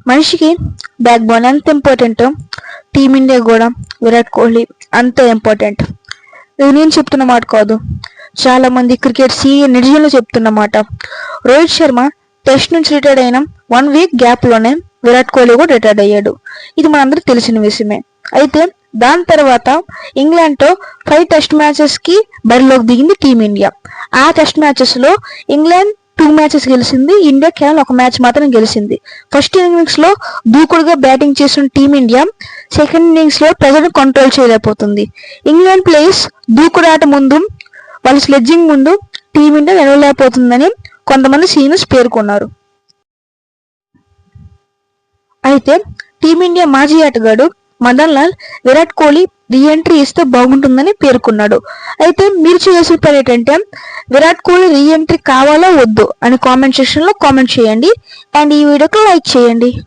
మనిషికి back bone ఎంత important, team India కూడా విరాట్ కోహ్లీ అంతే ఇంపార్టెంట్. ఇది నేను చెప్తున్న మాట కాదు, చాలా మంది క్రికెట్ సీనియర్ నిజంలో చెప్తున్నమాట. రోహిత్ శర్మ టెస్ట్ నుంచి రిటైర్డ్ అయిన 1 వీక్ గ్యాప్ లోనే విరాట్ కోహ్లీ కూడా రిటైర్డ్ అయ్యాడు. ఇది మనందరికి తెలిసిన విషయమే. అయితే దాని తర్వాత ఇంగ్లాండ్ తో 5 టెస్ట్ మ్యాచెస్ కి బరిలోకి దిగింది టీమిండియా. ఆ టెస్ట్ మ్యాచెస్ లో ఇంగ్లాండ్ 2 మ్యాచెస్ గెలిచింది, ఇండియా కేవలం 1 మ్యాచ్ మాత్రం గెలిచింది. ఫస్ట్ ఇన్నింగ్స్ లో దూకుడుగా బ్యాటింగ్ చేసిన టీమిండియా సెకండ్ ఇన్నింగ్స్ లో ప్రెజర్ కంట్రోల్ చేయలేకపోతుంది. ఇంగ్లాండ్ ప్లేయర్స్ దూకుడు ఆట ముందు, వాళ్ళ స్లెడ్జింగ్ ముందు టీమిండియా నిలవలేకపోతుందని కొంతమంది సీనియర్స్ పేర్కొన్నారు. అయితే టీమిండియా మాజీ ఆటగాడు మదన్ లాల్ విరాట్ కోహ్లీ రీఎంట్రీ ఇస్తే బాగుంటుందని పేర్కొన్నాడు. అయితే మీరు చేయాల్సిన పని ఏంటంటే విరాట్ కోహ్లీ రీఎంట్రీ కావాలా వద్దు అని కామెంట్ సెక్షన్ లో కామెంట్ చేయండి అండ్ ఈ వీడియోకి లైక్ చేయండి.